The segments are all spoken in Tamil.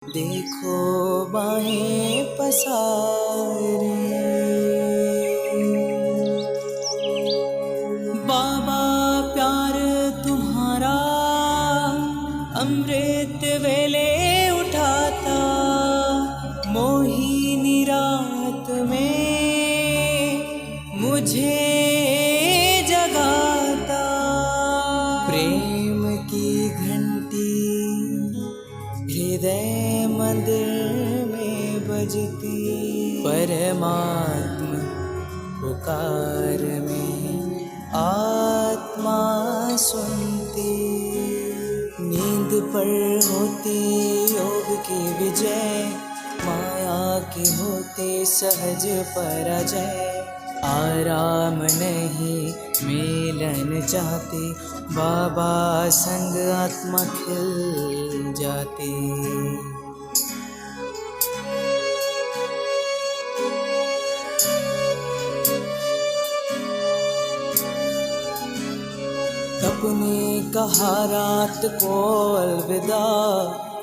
देखो बाहें पसारे, बाबा प्यार तुम्हारा अमृत वेले उठाता, मोहिनी रात में मुझे जगाता। प्रेम की घंटी हृदय मंदिर में बजती, परमात्मा पुकार में आत्मा सुनती। नींद पर होती योग की विजय, माया की होते सहज पराजय। आराम नहीं मिलन चाहती, बाबा संग आत्मा खिल जाती। अपने कहा रात को अलविदा,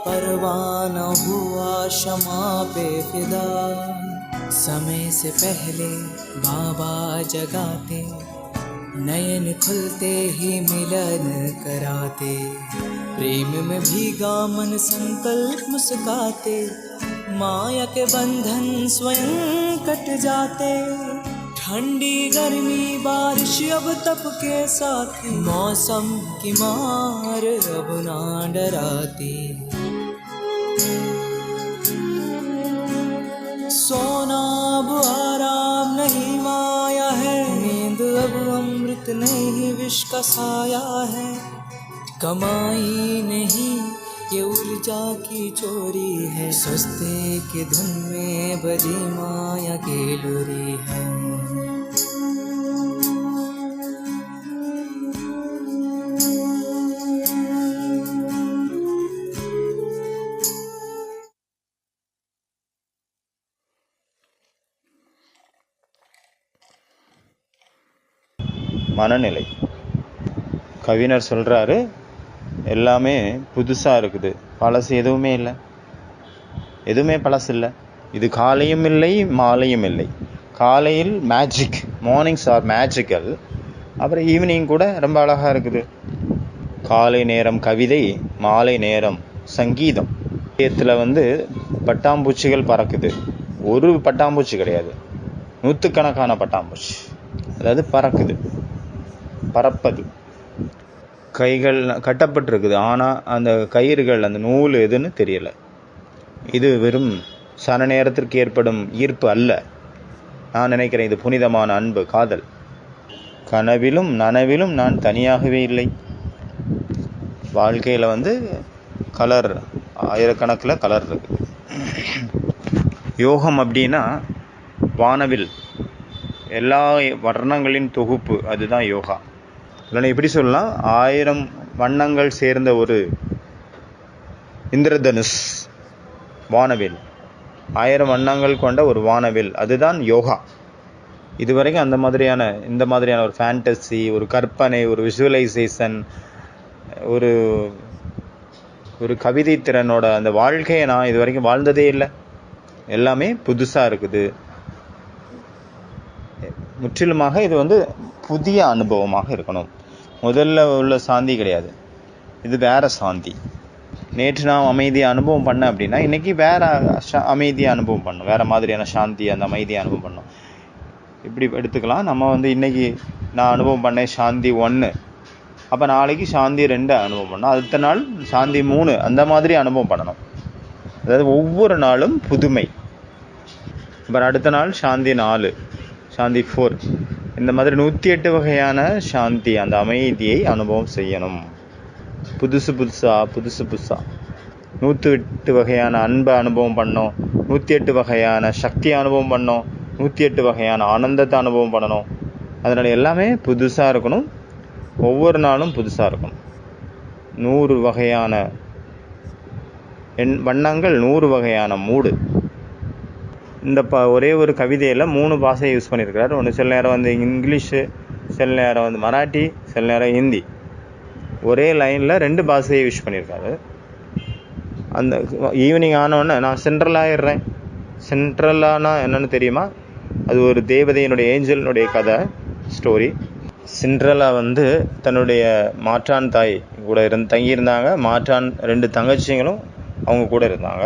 परवाना हुआ क्षमा पे फिदा। समय से पहले बाबा जगाते, नयन खुलते ही मिलन कराते। प्रेम में भीगा मन संकल्प मुस्काते, माया के बंधन स्वयं कट जाते। ठंडी गर्मी बारिश अब तप के साथी, मौसम की मार अब ना डराती। सोना अब आराम नहीं माया है, नींद अब अमृत नहीं विष का साया है। कमाई नहीं ये ऊर्जा की चोरी है, सस्ते की धुन में बजी माया की लूरी है। மனநிலை. கவிஞர் சொல்கிறாரு, எல்லாமே புதுசாக இருக்குது, பழசு எதுவுமே இல்லை, எதுவுமே பழசு இல்லை. இது காலையும் இல்லை மாலையும் இல்லை. காலையில் மேஜிக், மார்னிங்ஸ் ஆர் மேஜிக்கல், அப்புறம் ஈவினிங் கூட ரொம்ப அழகாக இருக்குது. காலை நேரம் கவிதை, மாலை நேரம் சங்கீதம். இதயத்தில் பட்டாம்பூச்சிகள் பறக்குது. ஒரு பட்டாம்பூச்சி கிடையாது, நூற்றுக்கணக்கான பட்டாம்பூச்சி, அதாவது பறக்குது, பறப்பது. கைகள் கட்டப்பட்டிருக்குது, ஆனால் அந்த கயிறுகள், அந்த நூல் எதுன்னு தெரியலை. இது வெறும் சன நேரத்திற்கு ஏற்படும் ஈர்ப்பு அல்ல. நான் நினைக்கிறேன் இது புனிதமான அன்பு, காதல். கனவிலும் நனவிலும் நான் தனியாகவே இல்லை. வாழ்க்கையில் கலர், ஆயிரக்கணக்கில் கலர் இருக்குது. யோகம் அப்படின்னா வானவில், எல்லா வர்ணங்களின் தொகுப்பு, அதுதான் யோகா. இல்லைன்னா எப்படி சொல்லலாம், 1000 வண்ணங்கள் சேர்ந்த ஒரு இந்திரதனுஷ் வானவில், 1000 வண்ணங்கள் கொண்ட ஒரு வானவில், அதுதான் யோகா. இதுவரைக்கும் இந்த மாதிரியான ஒரு ஃபேண்டசி, ஒரு கற்பனை, ஒரு விஷுவலைசேஷன், ஒரு ஒரு கவிதை திறனோட அந்த வாழ்க்கையை நான் இது வரைக்கும் வாழ்ந்ததே இல்லை. எல்லாமே புதுசாக இருக்குது. முற்றிலுமாக இது புதிய அனுபவமாக இருக்கணும். முதல்ல உள்ள சாந்தி கிடையாது, இது வேற சாந்தி. நேற்று நான் அமைதியை அனுபவம் பண்ணேன் அப்படின்னா இன்றைக்கி வேற அமைதியை அனுபவம் பண்ணணும், வேறு மாதிரியான சாந்தி, அந்த அமைதியை அனுபவம் பண்ணணும். இப்படி எடுத்துக்கலாம். நம்ம இன்றைக்கி நான் அனுபவம் பண்ணேன் சாந்தி 1, அப்போ நாளைக்கு சாந்தி 2 அனுபவம் பண்ணணும், அடுத்த நாள் சாந்தி 3, அந்த மாதிரி அனுபவம் பண்ணணும். அதாவது ஒவ்வொரு நாளும் புதுமை. அப்புறம் அடுத்த நாள் சாந்தி 4, சாந்தி 4, இந்த மாதிரி 108 வகையான சாந்தி, அந்த அமைதியை அனுபவம் செய்யணும். புதுசு புதுசாக 108 வகையான அன்பை அனுபவம் பண்ணோம், 108 வகையான சக்தியை அனுபவம் பண்ணோம், 108 வகையான ஆனந்தத்தை அனுபவம் பண்ணணும். அதனால் எல்லாமே புதுசாக இருக்கணும், ஒவ்வொரு நாளும் புதுசாக இருக்கணும். 100 வகையான வண்ணங்கள், 100 வகையான மூடு. இந்த ஒரே ஒரு கவிதையில் 3 பாஷையை யூஸ் பண்ணியிருக்கிறார். ஒன்று சில நேரம் இங்கிலீஷு, சில நேரம் மராட்டி, சில நேரம் ஹிந்தி. ஒரே லைனில் 2 பாஷையை யூஸ் பண்ணியிருக்காரு. அந்த ஈவினிங் ஆனோடனே நான் சென்ட்ரல் ஆயிடுறேன். சென்ட்ரலானா என்னன்னு தெரியுமா? அது ஒரு தேவதையினுடைய ஏஞ்சலினுடைய கதை ஸ்டோரி. சிண்ட்ரெல்லா வந்து தன்னுடைய மாற்றான் தாய் கூட தங்கியிருந்தாங்க. மாற்றான் 2 தங்கச்சிங்களும் அவங்க கூட இருந்தாங்க.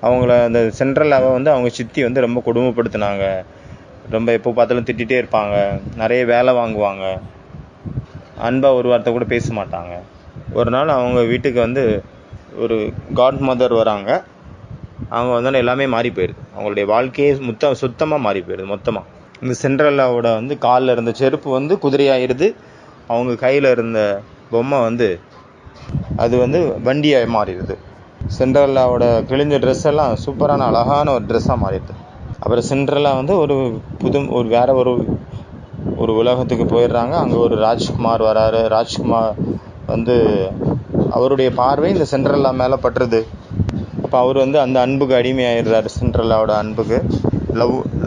அவங்கள அந்த சிண்ட்ரெல்லாவை வந்து அவங்க சித்தி வந்து ரொம்ப கொடுமைப்படுத்தினாங்க. ரொம்ப எப்போ பார்த்தாலும் திட்டிகிட்டே இருப்பாங்க. நிறைய வேலை வாங்குவாங்க. அன்பாக ஒரு வார்த்தை கூட பேச மாட்டாங்க. ஒரு நாள் அவங்க வீட்டுக்கு வந்து ஒரு காட் மதர் வராங்க. அவங்க வந்தாலும் எல்லாமே மாறி போயிடுது. அவங்களுடைய வாழ்க்கையே சுத்தமாக மாறி போயிடுது மொத்தமாக. இந்த சிண்ட்ரெல்லாவோட வந்து காலில் இருந்த செருப்பு வந்து குதிரையாகிடுது. அவங்க கையில் இருந்த பொம்மை வந்து அது வந்து வண்டியாக மாறிடுது. சிண்ட்ரெல்லாவோட கிழிஞ்ச ட்ரெஸ் எல்லாம் சூப்பரான அழகான ஒரு ட்ரெஸ்ஸாக மாறிடுது. அப்புறம் சிண்ட்ரெல்லா வந்து வேற ஒரு உலகத்துக்கு போயிடுறாங்க. அங்கே ஒரு ராஜ்குமார் வராரு. ராஜ்குமார் வந்து அவருடைய பார்வை இந்த சிண்ட்ரெல்லா மேலே பட்டுருது. அப்போ அவர் வந்து அந்த அன்புக்கு அடிமையாகிடுறாரு. சிண்ட்ரெல்லாவோட அன்புக்கு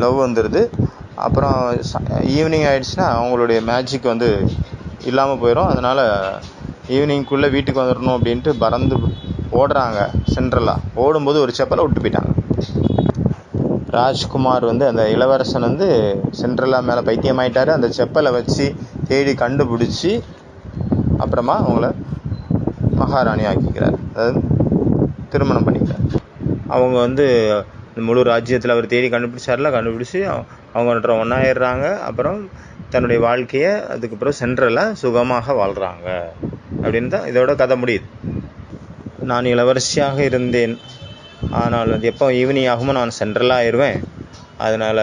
லவ் வந்துடுது. அப்புறம் ஈவினிங் ஆகிடுச்சுன்னா அவங்களுடைய மேஜிக் வந்து இல்லாமல் போயிடும். அதனால் ஈவினிங்குள்ளே வீட்டுக்கு வந்துடணும் அப்படின்ட்டு பறந்து ஓடுறாங்க. சிண்ட்ரெல்லா ஓடும்போது ஒரு செப்பலை விட்டு போயிட்டாங்க. ராஜ்குமார் வந்து அந்த இளவரசன் வந்து சிண்ட்ரெல்லா மேலே பைத்தியமாயிட்டாரு. அந்த செப்பலை வச்சு தேடி கண்டுபிடிச்சி அப்புறமா அவங்கள மகாராணி ஆக்கிக்கிறார். அதாவது திருமணம் பண்ணிக்கிறார். அவங்க வந்து முழு ராஜ்யத்தில் அவர் தேடி கண்டுபிடிச்சி அவங்க ஒன்றாயிடுறாங்க. அப்புறம் தன்னுடைய வாழ்க்கையை அதுக்கப்புறம் சிண்ட்ரெல்லா சுகமாக வாழ்கிறாங்க அப்படின்னு தான் இதோட கதை முடியுது. நான் இளவரசியாக இருந்தேன், ஆனால் அது எப்போ ஈவினிங் ஆகுமோ நான் சிண்ட்ரெல்லா ஆயிடுவேன். அதனால்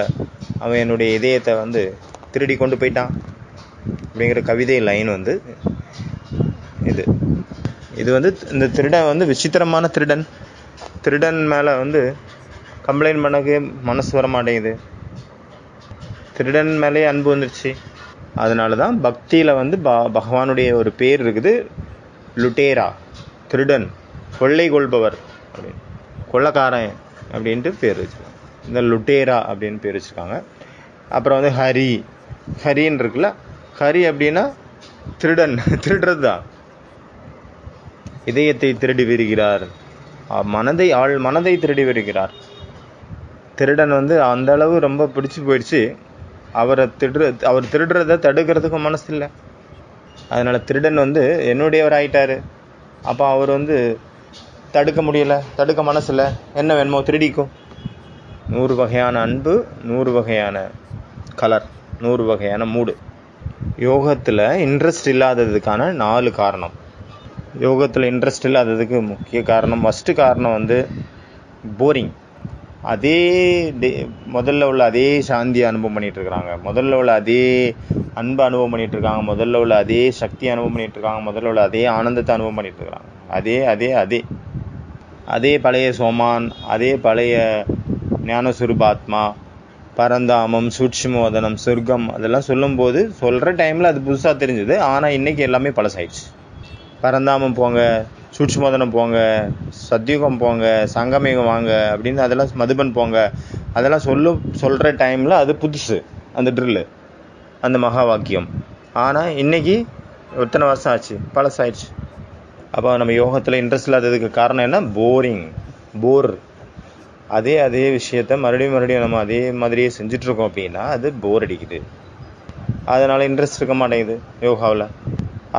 அவன் என்னுடைய இதயத்தை வந்து திருடி கொண்டு போயிட்டான் அப்படிங்கிற கவிதை லைன் வந்து இது வந்து இந்த திருடன் வந்து விசித்திரமான திருடன் மேலே வந்து கம்ப்ளைண்ட் பண்ணவே மனசு வர மாட்டேங்குது. திருடன் மேலே அன்பு வந்துருச்சு. அதனால தான் பக்தியில் வந்து பகவானுடைய ஒரு பேர் இருக்குது, லுட்டேரா, திருடன், கொள்ளை கொள்பவர் அப்படின்னு, கொள்ளைக்காரன் அப்படின்ட்டு பேர் வச்சுருக்காங்க. இந்த லுட்டேரா அப்படின்னு பேர் வச்சுருக்காங்க. அப்புறம் வந்து ஹரின்னு இருக்குல்ல, ஹரி அப்படின்னா திருடுறது தான். இதயத்தை திருடி வருகிறார், மனதை திருடி வருகிறார். திருடன் வந்து அந்த அளவு ரொம்ப பிடிச்சி போயிடுச்சு. அவர் திருடுறதை தடுக்கிறதுக்கு மனசு இல்லை. அதனால் திருடன் வந்து என்னுடையவர் ஆயிட்டாரு. அப்போ அவர் வந்து தடுக்க முடியலை, தடுக்க மனசில்லை. என்ன வேணுமோ திருடிக்கும். 100 வகையான அன்பு, 100 வகையான கலர், 100 வகையான மூடு. யோகத்தில் இன்ட்ரெஸ்ட் இல்லாததுக்கான 4 காரணம். யோகத்தில் இன்ட்ரெஸ்ட் இல்லாததுக்கு முக்கிய காரணம், ஃபஸ்ட்டு காரணம் வந்து போரிங். அதே முதல்ல உள்ள அதே சாந்தியை அனுபவம் பண்ணிகிட்ருக்குறாங்க, முதல்ல உள்ள அதே அன்பை அனுபவம் பண்ணிகிட்ருக்காங்க, முதல்ல உள்ள அதே சக்தியை அனுபவம் பண்ணிகிட்ருக்காங்க, முதல்ல உள்ள அதே ஆனந்தத்தை அனுபவம் பண்ணிகிட்ருக்குறாங்க. அதே பழைய சோமான், அதே பழைய ஞானஸ்வரூபாத்மா, பரந்தாமம், சூட்சுமோதனம், சொர்க்கம் அதெல்லாம் சொல்லும்போது சொல்கிற டைமில் அது புதுசாக தெரிஞ்சுது. ஆனால் இன்றைக்கி எல்லாமே பழசாயிடுச்சு. பரந்தாமம் போங்க, சூட்சுமோதனம் போங்க, சத்யுகம் போங்க, சங்கமேகம் வாங்க அப்படின்னு அதெல்லாம் மதுபன் போங்க அதெல்லாம் சொல்கிற டைமில் அது புதுசு, அந்த ட்ரில்லு, அந்த மகா வாக்கியம். ஆனால் இன்றைக்கி எத்தனை வருஷம் ஆச்சு, பழசாயிடுச்சு. அப்போ நம்ம யோகத்தில் இன்ட்ரெஸ்ட் இல்லாததுக்கு காரணம் என்ன? போர். அதே விஷயத்த மறுபடியும் நம்ம அதே மாதிரியே செஞ்சிட்ருக்கோம் அப்படின்னா அது போர் அடிக்குது. அதனால் இன்ட்ரெஸ்ட் இருக்க மாட்டேங்குது யோகாவில்.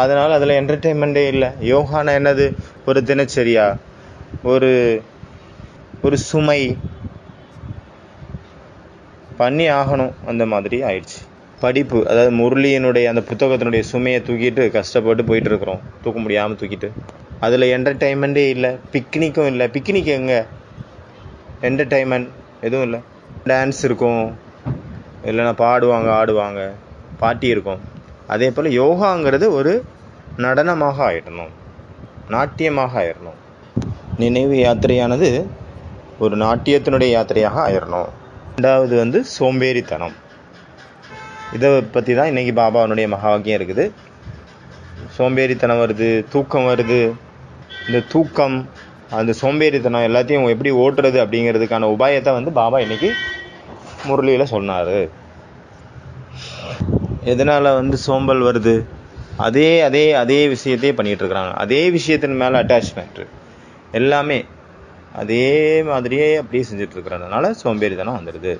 அதனால் அதில் என்டர்டெயின்மெண்ட்டே இல்லை. யோகானா என்னது? ஒரு தினச்சரியா, ஒரு சுமை பண்ணி ஆகணும், அந்த மாதிரி ஆயிடுச்சு. படிப்பு, அதாவது முரளியினுடைய அந்த புத்தகத்தினுடைய சுமையை தூக்கிட்டு கஷ்டப்பட்டு போயிட்டுருக்குறோம், தூக்க முடியாமல் தூக்கிட்டு. அதில் என்டர்டெயின்மெண்ட்டே இல்லை. பிக்னிக்கும் இல்லை. பிக்னிக் எங்கே? என்டர்டெயின்மெண்ட் எதுவும் இல்லை. டான்ஸ் இருக்கும், இல்லைன்னா பாடுவாங்க, ஆடுவாங்க, பாட்டி இருக்கும். அதே போல் யோகாங்கிறது ஒரு நடனமாக ஆயிடணும், நாட்டியமாக ஆயிடணும். நினைவு யாத்திரையானது ஒரு நாட்டியத்தினுடைய யாத்திரையாக ஆயிடணும். 2வது வந்து சோம்பேறித்தனம். இதை பற்றி தான் இன்றைக்கி பாபாவனுடைய மகா வாக்கியம் இருக்குது. சோம்பேறித்தனம் வருது, தூக்கம் வருது. இந்த தூக்கம், அந்த சோம்பேறித்தனம் எல்லாத்தையும் எப்படி ஓட்டுறது அப்படிங்கிறதுக்கான உபாயத்தை வந்து பாபா இன்றைக்கி முரளியில் சொன்னார். எதனால் வந்து சோம்பல் வருது? அதே விஷயத்தையே பண்ணிகிட்ருக்குறாங்க. அதே விஷயத்தின் மேலே அட்டாச்மெண்ட்டு. எல்லாமே அதே மாதிரியே அப்படியே செஞ்சிட்ருக்கிறதுனால சோம்பேறித்தனம் வந்துடுது.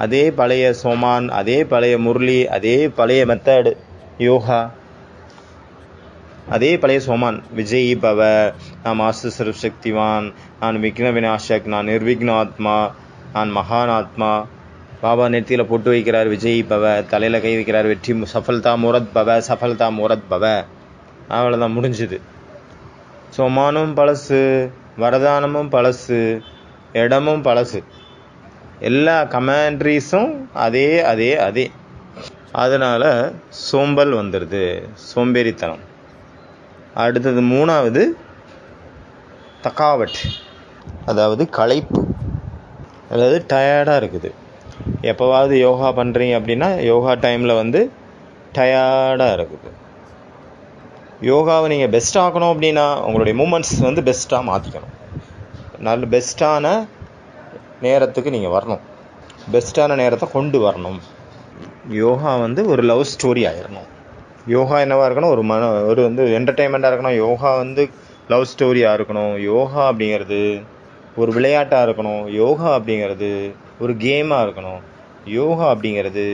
அதே பழைய சோமான், அதே பழைய முரளி, அதே பழைய மெத்தடு யோகா, அதே பழைய சோமான் விஜயி பவ, நான் மாஸ்டர் சர்வசக்திவான், நான் விக்ன விநாசக், நான் நிர்விக்ன ஆத்மா, நான் மகான் ஆத்மா. பாபா நெத்தியில் பொட்டு வைக்கிறார் விஜயி பவ, தலையில் கை வைக்கிறார் வெற்றி சஃபல்தா முரத் பவ, சஃபல்தா முரத் பவ. அவ்வளோதான், முடிஞ்சுது. சோமானும் பழசு, வரதானமும் பழசு, இடமும் பழசு, எல்லா கமாண்ட்ரிஸும் அதே அதே அதே. அதனால் சோம்பல் வந்துடுது, சோம்பேறித்தனம். அடுத்தது 3வது தக்காவட், அதாவது களைப்பு, அதாவது டயர்டாக இருக்குது. எப்போவாவது யோகா பண்ணுறீங்க அப்படின்னா யோகா டைமில் டயர்டாக இருக்குது. யோகாவை நீங்கள் பெஸ்ட் ஆக்கணும் அப்படின்னா உங்களுடைய மூமெண்ட்ஸ் பெஸ்ட்டாக மாற்றிக்கணும். நல்ல பெஸ்ட்டான நேரத்துக்கு நீங்கள் வரணும், பெஸ்ட்டான நேரத்தை கொண்டு வரணும். யோகா ஒரு லவ் ஸ்டோரி ஆயிடணும். யோகா என்னவாக இருக்கணும், ஒரு என்டர்டெயின்மெண்ட்டாக இருக்கணும். யோகா லவ் ஸ்டோரியாக இருக்கணும். யோகா அப்படிங்கிறது ஒரு விளையாட்டாக இருக்கணும். யோகா அப்படிங்கிறது ஒரு கேமாக இருக்கணும். யோகா அப்படிங்கிறது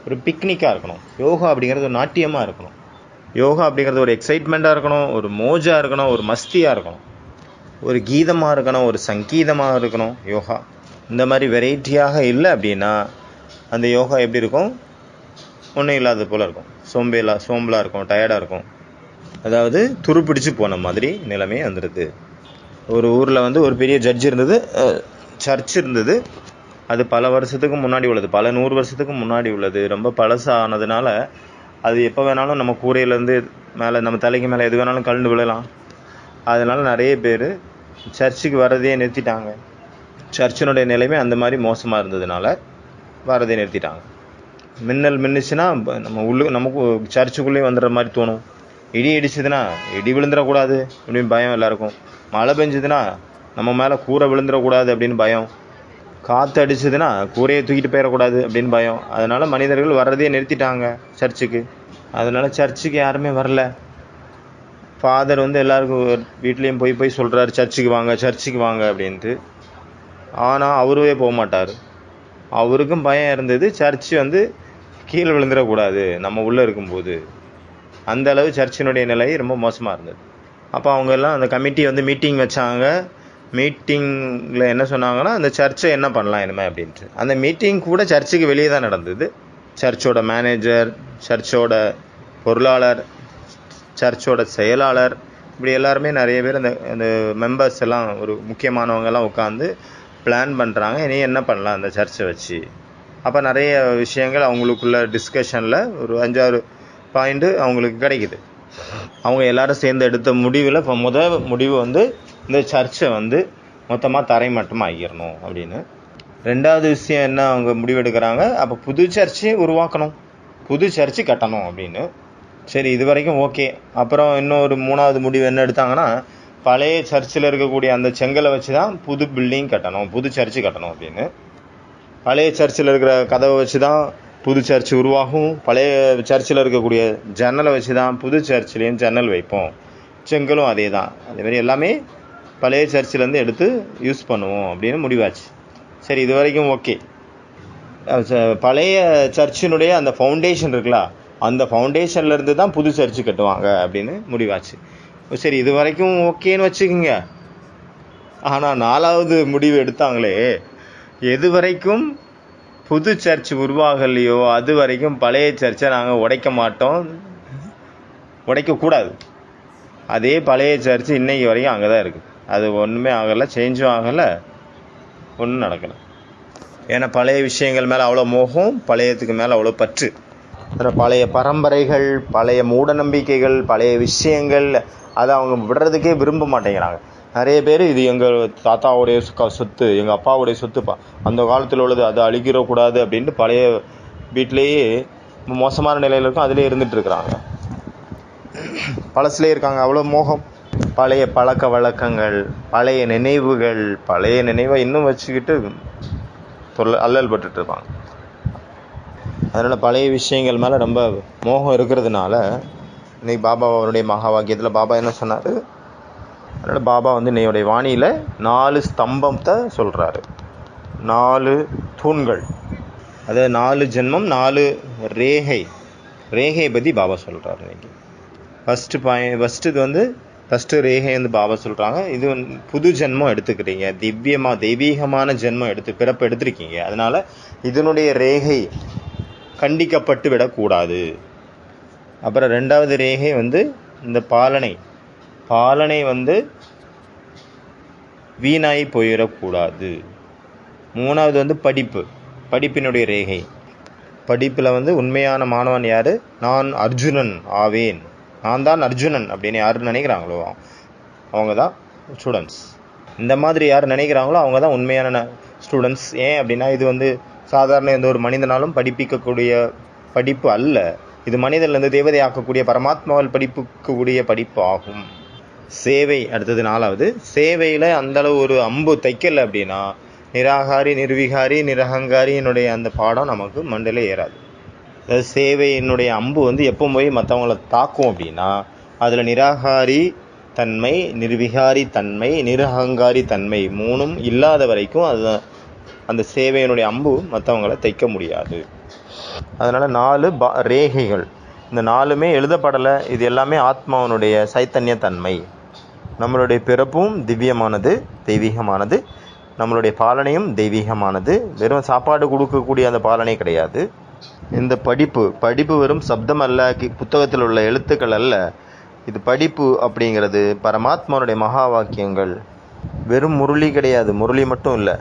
ஒரு பிக்னிக்காக இருக்கணும். யோகா அப்படிங்கிறது ஒரு நாட்டியமாக இருக்கணும். யோகா அப்படிங்கிறது ஒரு எக்ஸைட்மெண்ட்டாக இருக்கணும், ஒரு மோஜாக இருக்கணும், ஒரு மஸ்தியாக இருக்கணும், ஒரு கீதமாக இருக்கணும், ஒரு சங்கீதமாக இருக்கணும். யோகா இந்த மாதிரி வெரைட்டியாக இல்லை அப்படின்னா அந்த யோகா எப்படி இருக்கும், ஒன்றும் இல்லாத போல் இருக்கும். சோம்பலாக இருக்கும், டயர்டாக இருக்கும். அதாவது துருப்பிடிச்சு போன மாதிரி நிலைமை வந்துடுது. ஒரு ஊரில் ஒரு பெரிய ஜட்ஜ் இருந்தது, சர்ச் இருந்தது. அது பல வருஷத்துக்கு முன்னாடி உள்ளது, பல 100 வருஷத்துக்கு முன்னாடி உள்ளது. ரொம்ப பழசானதுனால அது எப்போ வேணாலும் நம்ம கூரையிலேருந்து மேலே, நம்ம தலைக்கு மேலே எது வேணாலும் கலந்து விழலாம். அதனால் நிறைய பேர் சர்ச்சுக்கு வரதையே நிறுத்திட்டாங்க. சர்ச்சினுடைய நிலைமை அந்த மாதிரி மோசமாக இருந்ததுனால வரதை நிறுத்திட்டாங்க. மின்னல் மின்னுச்சுன்னா நமக்கு சர்ச்சுக்குள்ளேயே வந்துடுற மாதிரி தோணும். இடி இடிச்சதுன்னா இடி விழுந்துடக்கூடாது அப்படின்னு பயம் எல்லாருக்கும். மழை பெஞ்சதுன்னா நம்ம மேலே கூரை விழுந்துடக்கூடாது அப்படின்னு பயம். காற்று அடிச்சதுன்னா கூரையை தூக்கிட்டு போயிடக்கூடாது அப்படின்னு பயம். அதனால் மனிதர்கள் வர்றதையே நிறுத்திட்டாங்க சர்ச்சுக்கு. அதனால் சர்ச்சுக்கு யாருமே வரல. ஃபாதர் எல்லாருக்கும் வீட்லேயும் போய் சொல்கிறாரு, சர்ச்சுக்கு வாங்க அப்படின்ட்டு. ஆனால் அவரே போக மாட்டார். அவருக்கும் பயம் இருந்தது, சர்ச்சு கீழே விழுந்துடக்கூடாது நம்ம உள்ளே இருக்கும்போது. அந்த அளவு சர்ச்சினுடைய நிலை ரொம்ப மோசமாக இருந்தது. அப்போ அவங்க எல்லாம் அந்த கமிட்டி மீட்டிங் வச்சாங்க. மீட்டிங்கில் என்ன சொன்னாங்கன்னா, அந்த சர்ச்சை என்ன பண்ணலாம் இனிமேல் அப்படின்ட்டு. அந்த மீட்டிங் கூட சர்ச்சுக்கு வெளியே தான் நடந்தது. சர்ச்சோட மேனேஜர், சர்ச்சோட பொருளாளர், சர்ச்சோட செயலாளர், இப்படி எல்லாருமே நிறைய பேர் அந்த மெம்பர்ஸ் எல்லாம், ஒரு முக்கியமானவங்கெல்லாம் உட்காந்து பிளான் பண்ணுறாங்க, இனி என்ன பண்ணலாம் அந்த சர்ச்சை வச்சு. அப்போ நிறைய விஷயங்கள் அவங்களுக்குள்ள டிஸ்கஷனில் ஒரு 5-6 பாயிண்ட்டு அவங்களுக்கு கிடைக்குது. அவங்க எல்லாரும் சேர்ந்து எடுத்த முடிவில் இப்போ முடிவு இந்த சர்ச்சை மொத்தமாக தரைமட்டமாக ஆகிடணும் அப்படின்னு. 2வது விஷயம் என்ன அவங்க முடிவெடுக்கிறாங்க, அப்போ புது சர்ச்சை உருவாக்கணும், புது சர்ச்சு கட்டணும் அப்படின்னு. சரி, இது வரைக்கும் ஓகே. அப்புறம் இன்னொரு 3வது முடிவு என்ன எடுத்தாங்கன்னா, பழைய சர்ச்சில் இருக்கக்கூடிய அந்த செங்கலை வச்சு தான் புது பில்டிங் கட்டணும், புது சர்ச்சு கட்டணும் அப்படின்னு. பழைய சர்ச்சில் இருக்கிற கதவை வச்சு தான் புது சர்ச்சு உருவாகும். பழைய சர்ச்சில் இருக்கக்கூடிய ஜன்னலை வச்சு தான் புது சர்ச்சிலையும் ஜன்னல் வைப்போம். செங்கலும் அதே தான். அதேமாதிரி எல்லாமே பழைய சர்ச்சிலேருந்து எடுத்து யூஸ் பண்ணுவோம் அப்படின்னு முடிவாச்சு. சரி, இது வரைக்கும் ஓகே. பழைய சர்ச்சினுடைய அந்த ஃபவுண்டேஷன் இருக்குல்ல, அந்த ஃபவுண்டேஷன்லேருந்து தான் புது சர்ச்சு கட்டுவாங்க அப்படின்னு முடிவாச்சு. சரி, இது வரைக்கும் ஓகேன்னு வச்சுக்கோங்க. ஆனால் 4வது முடிவு எடுத்தாங்களே, எது வரைக்கும் புது சர்ச் உருவாகலையோ அது வரைக்கும் பழைய சர்ச்சை நாங்கள் உடைக்க மாட்டோம், உடைக்கக்கூடாது. அதே பழைய சர்ச்சு இன்றைக்கி வரைக்கும் அங்கே தான் இருக்குது. அது ஒன்றுமே ஆகலை, சேஞ்சும் ஆகலை, ஒன்றும் நடக்கலை. ஏன்னா பழைய விஷயங்கள் மேலே அவ்வளோ மோகம், பழையத்துக்கு மேலே அவ்வளோ பற்று. பழைய பரம்பரைகள், பழைய மூட நம்பிக்கைகள், பழைய விஷயங்கள், அதை அவங்க விடுறதுக்கே விரும்ப மாட்டேங்கிறாங்க. நிறைய பேர் இது எங்கள் தாத்தாவுடைய சொத்து, எங்கள் அப்பாவுடைய சொத்துப்பா, அந்த காலத்தில் உள்ளது, அதை அழிக்கிறக்கூடாது அப்படின்ட்டு பழைய வீட்டிலேயே மோசமான நிலையில் இருக்கும், அதிலே இருந்துகிட்ருக்குறாங்க, பழசுலேயே இருக்காங்க. அவ்வளோ மோகம். பழைய பழக்க வழக்கங்கள், பழைய நினைவுகள், பழைய நினைவை இன்னும் வச்சுக்கிட்டு அல்லல் பட்டுருப்பாங்க. அதனால் பழைய விஷயங்கள் மேலே ரொம்ப மோகம் இருக்கிறதுனால இன்றைக்கி பாபா அவருடைய மகா வாக்கியத்தில் பாபா என்ன சொன்னார், அதனால் பாபா வந்து இன்னையோடைய வாணியில் 4 ஸ்தம்பத்தை சொல்கிறாரு, 4 தூண்கள், அதாவது 4 ஜென்மம், 4 ரேகை பற்றி பாபா சொல்கிறாரு இன்னைக்கு. ஃபஸ்ட்டு இது வந்து ஃபஸ்ட்டு ரேகை வந்து பாபா சொல்கிறாங்க, இது புது ஜென்மம் எடுத்துக்கிறீங்க, தெய்வீகமான ஜென்மம் பிறப்பு எடுத்திருக்கீங்க, அதனால் இதனுடைய ரேகை கண்டிக்கப்பட்டு விடக்கூடாது. அப்புறம் 2வது ரேகை வந்து இந்த பாலனை வந்து வீணாகி போயிடக்கூடாது. 3வது வந்து படிப்பினுடைய ரேகை. படிப்பில் வந்து உண்மையான மாணவன் யார்? நான் அர்ஜுனன் ஆவேன், நான் தான் அர்ஜுனன் அப்படின்னு யார் நினைக்கிறாங்களோ அவங்க தான் ஸ்டூடெண்ட்ஸ். இந்த மாதிரி யார் நினைக்கிறாங்களோ அவங்க தான் உண்மையான ஸ்டூடெண்ட்ஸ். ஏன் அப்படின்னா இது வந்து சாதாரண எந்த ஒரு மனிதனாலும் படிப்பிக்கக்கூடிய படிப்பு அல்ல, இது மனிதன்லேருந்து தேவதை ஆக்கக்கூடிய பரமாத்மாவால் படிப்புக்கூடிய படிப்பு ஆகும். சேவை அடுத்தது 4வது. சேவையில் அந்தளவு ஒரு அம்பு தைக்கலை அப்படின்னா நிராகாரி, நிர்விகாரி, நிரகங்காரியினுடைய அந்த பாடம் நமக்கு மண்டையில் ஏறாது. அதாவது சேவையினுடைய அம்பு வந்து எப்போ போய் மற்றவங்கள தாக்கும் அப்படின்னா அதில் நிராகாரி தன்மை, நிர்விகாரி தன்மை, நிரகங்காரி தன்மை 3ம் இல்லாத வரைக்கும் அது அந்த சேவையினுடைய அம்பு மற்றவங்கள தைக்க முடியாது. அதனால் 4 ரேகைகள், இந்த 4மே எழுதப்படலை. இது எல்லாமே ஆத்மாவனுடைய சைத்தன்ய தன்மை. நம்மளுடைய பிறப்பும் திவ்யமானது, தெய்வீகமானது, நம்மளுடைய பாலனையும் தெய்வீகமானது. வெறும் சாப்பாடு கொடுக்கக்கூடிய அந்த பாலனை கிடையாது. இந்த படிப்பு வெறும் சப்தம் அல்ல, புத்தகத்தில் உள்ள எழுத்துக்கள் அல்ல. இது படிப்பு அப்படிங்கிறது பரமாத்மாவுடைய மகா வாக்கியங்கள். வெறும் முரளி கிடையாது, முரளி மட்டும் இல்லை,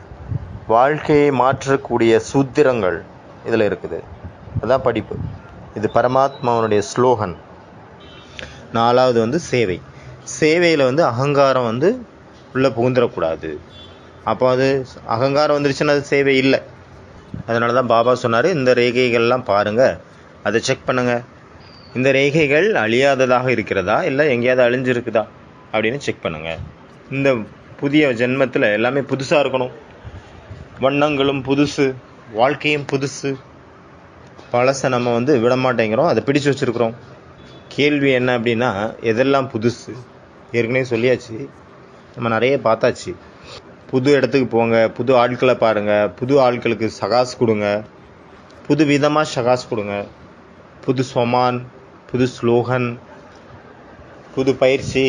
வாழ்க்கையை மாற்றக்கூடிய சூத்திரங்கள் இதில் இருக்குது. அதுதான் படிப்பு. இது பரமாத்மாவனுடைய ஸ்லோகன். 4வது வந்து சேவையில் வந்து அகங்காரம் வந்து உள்ளே புகுந்துடக்கூடாது. அப்போ அது அகங்காரம் வந்துருச்சுன்னா அது சேவை இல்லை. அதனால தான் பாபா சொன்னார், இந்த ரேகைகள்லாம் பாருங்கள், அதை செக் பண்ணுங்கள், இந்த ரேகைகள் அழியாததாக இருக்கிறதா இல்லை எங்கேயாவது அழிஞ்சிருக்குதா அப்படின்னு செக் பண்ணுங்கள். இந்த புதிய ஜென்மத்தில் எல்லாமே புதுசாக இருக்கணும், வண்ணங்களும் புதுசு, வாழ்க்கையும் புதுசு. பழசை நம்ம வந்து விட மாட்டேங்கிறோம், அதை பிடிச்சு வச்சுருக்குறோம். கேள்வி என்ன அப்படின்னா எதெல்லாம் புதுசு? ஏற்கனவே சொல்லியாச்சு, நம்ம நிறைய பார்த்தாச்சு. புது இடத்துக்கு போங்க, புது ஆட்களை பாருங்கள், புது ஆட்களுக்கு சகாஸ் கொடுங்க, புது விதமாக சகாஸ் கொடுங்க, புது சொமான், புது ஸ்லோகன், புது பயிற்சி,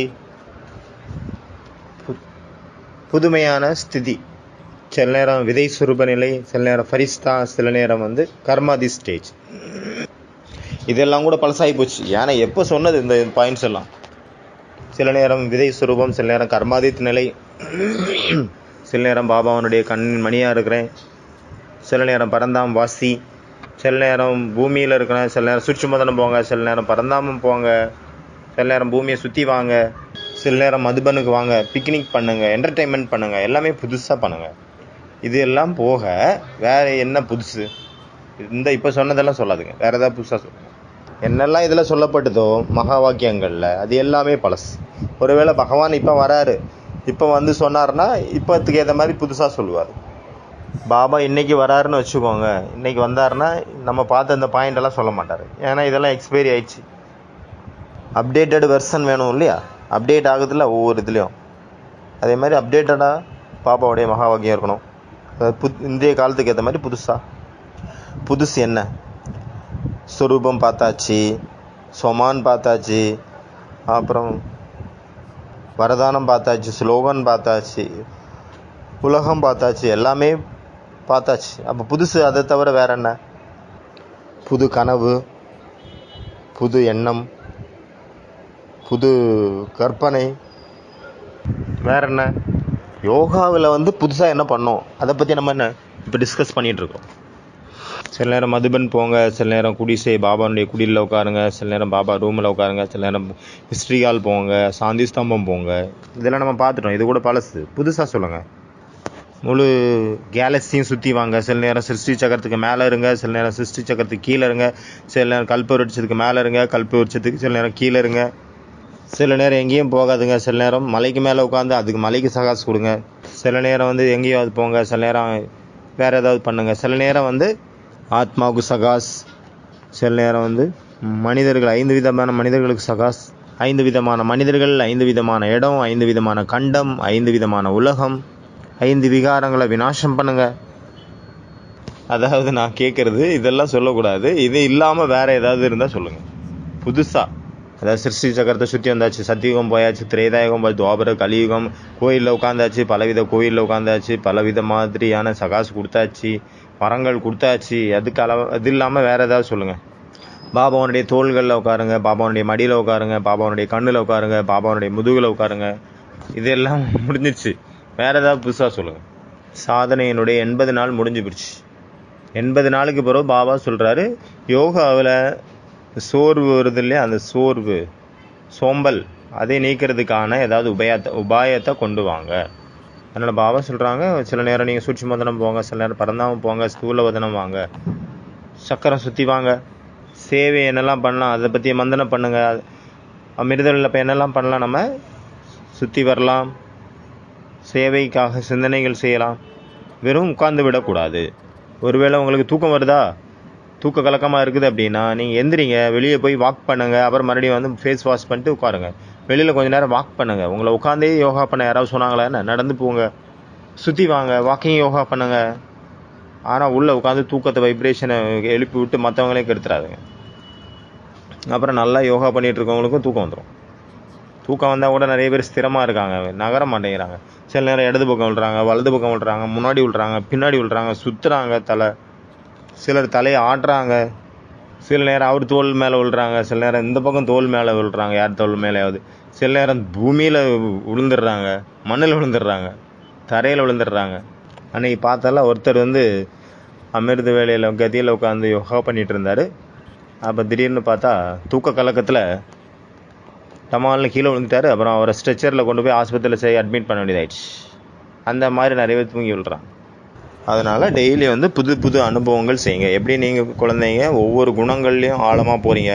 புதுமையான ஸ்திதி. சில நேரம் விதை சுரூப நிலை, சில நேரம் ஃபரிஸ்தா, சில நேரம் வந்து கர்மாதி ஸ்டேஜ். இதெல்லாம் கூட பழசாகி போச்சு. ஏன்னா எப்போ சொன்னது இந்த பாயிண்ட்ஸ் எல்லாம்? சில நேரம் விதை சுரூபம், சில நேரம் கர்மாதித் நிலை, சில நேரம் பாபாவனுடைய கண்ணின் மணியாக இருக்கிறேன், சில நேரம் பரந்தாம் வாசி, சில நேரம் பூமியில் இருக்கிறேன், சில நேரம் சுற்றுமதனம் போங்க, சில நேரம் பரந்தாமம் போங்க, சில நேரம் பூமியை சுற்றி வாங்க, சில நேரம் மதுபனுக்கு வாங்க, பிக்னிக் பண்ணுங்கள், என்டர்டெயின்மெண்ட் பண்ணுங்கள், எல்லாமே புதுசாக பண்ணுங்கள். இது எல்லாம் போக வேறு என்ன புதுசு? இந்த இப்போ சொன்னதெல்லாம் சொல்லாதுங்க, வேறு ஏதாவது புதுசாக சொல்லுங்கள். என்னெல்லாம் இதில் சொல்லப்பட்டதோ மகா வாக்கியங்களில் அது எல்லாமே பழசு. ஒருவேளை பகவான் இப்போ வராரு, இப்போ வந்து சொன்னார்னா இப்போத்துக்கு ஏற்ற மாதிரி புதுசாக சொல்லுவார். பாபா இன்றைக்கி வராருன்னு வச்சுக்கோங்க, இன்றைக்கி வந்தாருன்னா நம்ம பார்த்த இந்த பாயிண்டெல்லாம் சொல்ல மாட்டார். ஏன்னா இதெல்லாம் எக்ஸ்பைரி ஆயிடுச்சு. அப்டேட்டட் வெர்ஷன் வேணும் இல்லையா? அப்டேட் ஆகுதுல்ல ஒவ்வொரு இதுலேயும். அதே மாதிரி அப்டேட்டடாக பாபாவுடைய மகா வாக்கியம் இருக்கணும். இன்றைய காலத்துக்கு ஏற்ற மாதிரி புதுசு என்ன? ஸ்வரூபம் பார்த்தாச்சு, சொமான் பார்த்தாச்சு, அப்புறம் வரதானம் பார்த்தாச்சு, ஸ்லோகன் பார்த்தாச்சு, உலகம் பார்த்தாச்சு, எல்லாமே பார்த்தாச்சு. அப்போ புதுசு அதை தவிர வேற என்ன? புது கனவு, புது எண்ணம், புது கற்பனை, வேற என்ன? யோகாவில் வந்து புதுசாக என்ன பண்ணோம் அதை பற்றி நம்ம என்ன இப்போ டிஸ்கஸ் பண்ணிகிட்ருக்கோம். சில நேரம் மதுபன் போங்க, சில நேரம் குடிசை பாபாவுடைய குடியில் உட்காருங்க, சில நேரம் பாபா ரூமில் உட்காருங்க, சில நேரம் ஹிஸ்ட்ரி ஹால் போங்க, சாந்தி ஸ்தம்பம் போங்க. இதெல்லாம் நம்ம பார்த்துட்டோம். இது கூட பழசு. புதுசாக சொல்லுங்கள். முழு கேலக்சியும் சுற்றி வாங்க. சில நேரம் சிருஷ்டி சக்கரத்துக்கு மேலே இருங்க, சில நேரம் சிருஷ்டி சக்கரத்துக்கு கீழே இருங்க, சில நேரம் கல்ப விருட்சத்துக்கு மேலே இருங்க, கல்ப விருட்சத்துக்கு சில நேரம் கீழே இருங்க. சில நேரம் எங்கேயும் போகாதுங்க, சில நேரம் மலைக்கு மேலே உட்காந்து அதுக்கு மலைக்கு சகாசு கொடுங்க. சில நேரம் வந்து எங்கேயாவது போங்க, சில நேரம் வேறு ஏதாவது பண்ணுங்கள். சில நேரம் வந்து ஆத்மாவுக்கு சகாஸ், சில நேரம் வந்து மனிதர்கள் 5 விதமான மனிதர்களுக்கு சகாஸ், 5 விதமான மனிதர்கள், 5 விதமான இடம், 5 விதமான கண்டம், 5 விதமான உலகம், 5 விகாரங்களை விநாசம் பண்ணுங்க. அதாவது நான் கேட்குறது இதெல்லாம் சொல்லக்கூடாது. இது இல்லாமல் வேறு ஏதாவது இருந்தால் சொல்லுங்கள் புதுசாக. அதாவது சிருஷ்டி சக்கரத்தை சுற்றி வந்தாச்சு, சத்தியுகம் போயாச்சு, திரேதாயுகம் போய் துவாபர கலியுகம், கோயிலில் உட்காந்தாச்சு, பலவித கோயிலில் உட்காந்தாச்சு, பலவித மாதிரியான சகாசு கொடுத்தாச்சு, மரங்கள் கொடுத்தாச்சு. அது இல்லாமல் வேறு ஏதாவது சொல்லுங்கள். பாபாவனுடைய தோள்களில் உட்காருங்க, பாபாவனுடைய மடியில் உட்காருங்க, பாபாவனுடைய கண்ணில் உட்காருங்க, பாபாவனுடைய முதுகில் உட்காருங்க. இதெல்லாம் முடிஞ்சிச்சு. வேறு ஏதாவது புதுசாக சொல்லுங்கள். சாதனையினுடைய 80 நாள் முடிஞ்சு போச்சு. 80 நாளுக்கு பிறகு பாபா சொல்கிறாரு, யோகாவில் சோர்வு வருது இல்லையா, அந்த சோம்பல் அதை நீக்கிறதுக்கான ஏதாவது உபாயத்தை கொண்டு வாங்க. அதனால் பாபா சொல்கிறாங்க, சில நேரம் நீங்கள் சூட்சும வதனம் போங்க, சில நேரம் பரந்தாமம் போங்க, ஸ்தூல வதனம் வாங்க, சக்கரம் சுற்றி வாங்க, சேவை என்னெல்லாம் பண்ணலாம் அதை பற்றி மந்தனம் பண்ணுங்கள். மிருதலில் இப்போ என்னெல்லாம் பண்ணலாம், நம்ம சுற்றி வரலாம், சேவைக்காக சிந்தனைகள் செய்யலாம். வெறும் உட்கார்ந்து விடக்கூடாது. ஒருவேளை உங்களுக்கு தூக்கம் வருதா, தூக்க கலக்கமாக இருக்குது அப்படின்னா நீங்கள் எந்திரிங்க, வெளியே போய் வாக் பண்ணுங்கள். அப்புறம் மறுபடியும் வந்து ஃபேஸ் வாஷ் பண்ணிட்டு உட்காருங்க. வெளியில் கொஞ்சம் நேரம் வாக் பண்ணுங்கள். உங்களை உட்காந்தே யோகா பண்ண யாராவது சொன்னாங்களா என்ன? நடந்து போங்க, சுற்றி வாங்க, வாக்கிங் யோகா பண்ணுங்கள். ஆனால் உள்ளே உட்காந்து தூக்கத்தை வைப்ரேஷனை எழுப்பி விட்டு மற்றவங்களே கெடுத்துறாதுங்க. அப்புறம் நல்லா யோகா பண்ணிகிட்டு இருக்கவங்களுக்கும் தூக்கம் வந்துடும். தூக்கம் வந்தால் கூட நிறைய பேர் ஸ்திரமாக இருக்காங்க, நகர மாட்டேங்கிறாங்க. சில நேரம் இடது பக்கம் விழுறாங்க, வலது பக்கம் விழுறாங்க, முன்னாடி விழுறாங்க, பின்னாடி விழுறாங்க, சுற்றுறாங்க தலை. சிலர் தலையை ஆட்டுறாங்க, சில நேரம் அவர் தோல் மேலே விழுறாங்க, சில நேரம் இந்த பக்கம் தோல் மேலே விழுறாங்க, யார் தோல் மேலேயாவது. சில நேரம் பூமியில் விழுந்துடுறாங்க, மண்ணில் விழுந்துடுறாங்க, தரையில் விழுந்துடுறாங்க. அன்றைக்கி பார்த்தால ஒருத்தர் வந்து அமிர்த வேலையில் கதியில் உட்காந்து யோகா பண்ணிகிட்டு இருந்தார். அப்போ திடீர்னு பார்த்தா தூக்க கலக்கத்தில் டமால்னு கீழே விழுந்துட்டார். அப்புறம் அவரை ஸ்ட்ரெச்சரில் கொண்டு போய் ஆஸ்பத்திரியில் அட்மிட் பண்ண வேண்டியதாயிடுச்சு. அந்த மாதிரி நிறைய பேர் தூங்கி விழுறாங்க. அதனால் டெய்லி வந்து புது புது அனுபவங்கள் செய்யுங்க. எப்படி நீங்கள் குழந்தைங்க ஒவ்வொரு குணங்கள்லேயும் ஆழமாக போகிறீங்க,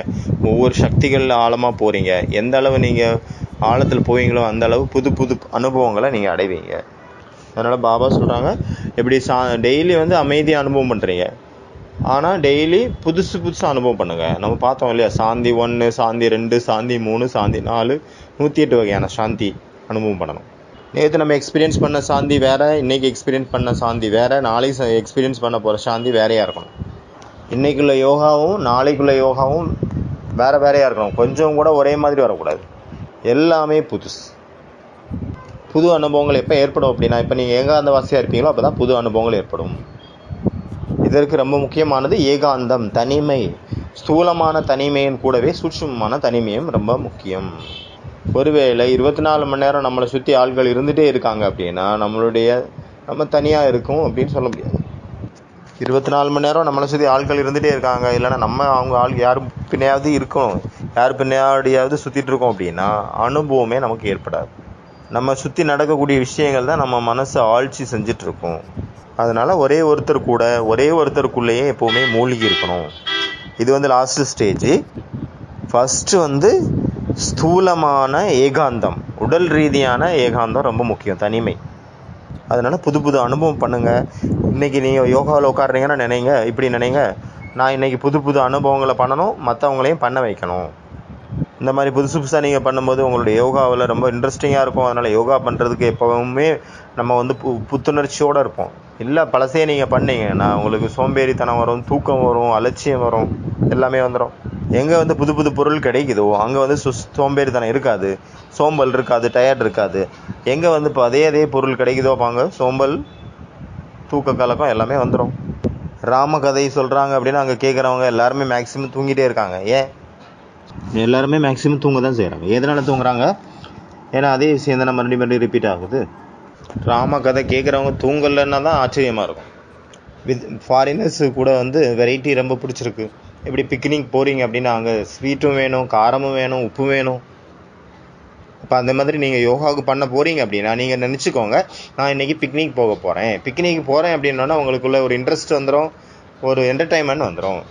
ஒவ்வொரு சக்திகளில் ஆழமாக போகிறீங்க, எந்த அளவு நீங்கள் ஆழத்தில் போவீங்களோ அந்த அளவு புது புது அனுபவங்களை நீங்கள் அடைவீங்க. அதனால் பாபா சொல்கிறாங்க, எப்படி டெய்லி வந்து அமைதியாக அனுபவம் பண்ணுறீங்க, ஆனால் டெய்லி புதுசு அனுபவம் பண்ணுங்கள். நம்ம பார்த்தோம் இல்லையா, சாந்தி 1, சாந்தி 2, சாந்தி 3, சாந்தி 4, 108 வகையான சாந்தி அனுபவம் பண்ணணும். நேற்று நம்ம எக்ஸ்பீரியன்ஸ் பண்ண சாந்தி வேறு, இன்றைக்கி எக்ஸ்பீரியன்ஸ் பண்ண சாந்தி வேறு, நாளைக்கு எக்ஸ்பீரியன்ஸ் பண்ண போகிற சாந்தி வேறையாக இருக்கணும். இன்றைக்குள்ள யோகாவும் நாளைக்குள்ள யோகாவும் வேறு வேறையாக இருக்கணும். கொஞ்சம் கூட ஒரே மாதிரி வரக்கூடாது. எல்லாமே புது அனுபவங்கள் எப்போ ஏற்படும் அப்படின்னா, இப்போ நீங்கள் ஏகாந்தவாசியாக இருப்பீங்களோ அப்போ தான் புது அனுபவங்கள் ஏற்படும். இதற்கு ரொம்ப முக்கியமானது ஏகாந்தம், தனிமை. ஸ்தூலமான தனிமையின் கூடவே சூட்சுமமான தனிமையும் ரொம்ப முக்கியம். ஒருவேளை 24 மணி நேரம் நம்மளை சுற்றி ஆள்கள் இருந்துகிட்டே இருக்காங்க அப்படின்னா நம்ம தனியாக இருக்கும் அப்படின்னு சொல்ல முடியாது. 24 மணி நேரம் நம்மளை சுற்றி ஆள்கள் இருந்துகிட்டே இருக்காங்க, இல்லைன்னா அவங்க ஆள் யார் பின்னையாவது இருக்கணும், யார் பின்னாடியாவது சுற்றிட்டு இருக்கோம் அப்படின்னா அனுபவமே நமக்கு ஏற்படாது. நம்ம சுற்றி நடக்கக்கூடிய விஷயங்கள் தான் நம்ம மனசை ஆழ்ச்சி செஞ்சிட்ருக்கோம். அதனால் ஒரே ஒருத்தருக்குள்ளேயே எப்போவுமே மூழ்கி இருக்கணும். இது வந்து லாஸ்ட்டு ஸ்டேஜ். ஃபஸ்ட்டு வந்து ஸ்தூலமான ஏகாந்தம், உடல் ரீதியான ஏகாந்தம் ரொம்ப முக்கியம், தனிமை. அதனால் புது அனுபவம் பண்ணுங்கள். இன்றைக்கி நீங்கள் யோகாவில் உட்காடுறீங்கன்னா இப்படி நினைங்க, நான் இன்றைக்கி புது அனுபவங்களை பண்ணணும், மற்றவங்களையும் பண்ண வைக்கணும். இந்த மாதிரி புதுசாக நீங்கள் பண்ணும்போது உங்களுடைய யோகாவில் ரொம்ப இன்ட்ரெஸ்டிங்காக இருக்கும். அதனால் யோகா பண்ணுறதுக்கு எப்போவுமே நம்ம வந்து புத்துணர்ச்சியோடு இருப்போம். இல்லை பழசே நீங்கள் பண்ணீங்க, நான் உங்களுக்கு சோம்பேறித்தனம் வரும், தூக்கம் வரும், அலட்சியம் வரும், எல்லாமே வந்துடும். எங்கே வந்து புது பொருள் கிடைக்குதோ அங்கே வந்து சோம்பேறித்தனம் இருக்காது, சோம்பல் இருக்காது, டயர்ட் இருக்காது. எங்கே வந்து இப்போ அதே பொருள் கிடைக்குதோ அங்கே சோம்பல், தூக்க கலக்கம் எல்லாமே வந்துடும். ராமகதை சொல்கிறாங்க அப்படின்னா அங்கே கேட்குறவங்க எல்லாருமே மேக்ஸிமம் தூங்கிட்டே இருக்காங்க. ஏன்? எல்லாருமே மேக்ஸிமம் தூங்க தான் செய்கிறாங்க. எதனால் தூங்குறாங்க? ஏன்னா அதே விஷயம் தானே மறுபடியும் ரிப்பீட் ஆகுது. ராமகதை கேட்குறவங்க தூங்கலைன்னா தான் ஆச்சரியமாக இருக்கும். ஃபாரினர்ஸு கூட வந்து வெரைட்டி ரொம்ப பிடிச்சிருக்கு. இப்படி பிக்னிக் போகிறீங்க அப்படின்னா அங்கே ஸ்வீட்டும் வேணும், காரமும் வேணும், உப்பும் வேணும். இப்போ அந்த மாதிரி நீங்கள் யோகாவுக்கு பண்ண போகிறீங்க அப்படின்னா நீங்கள் நினச்சிக்கோங்க, நான் இன்றைக்கி பிக்னிக் போகிறேன் அப்படின்னா உங்களுக்குள்ள ஒரு இன்ட்ரெஸ்ட் வந்துடும், ஒரு என்டர்டைன்மெண்ட் வந்துடும்.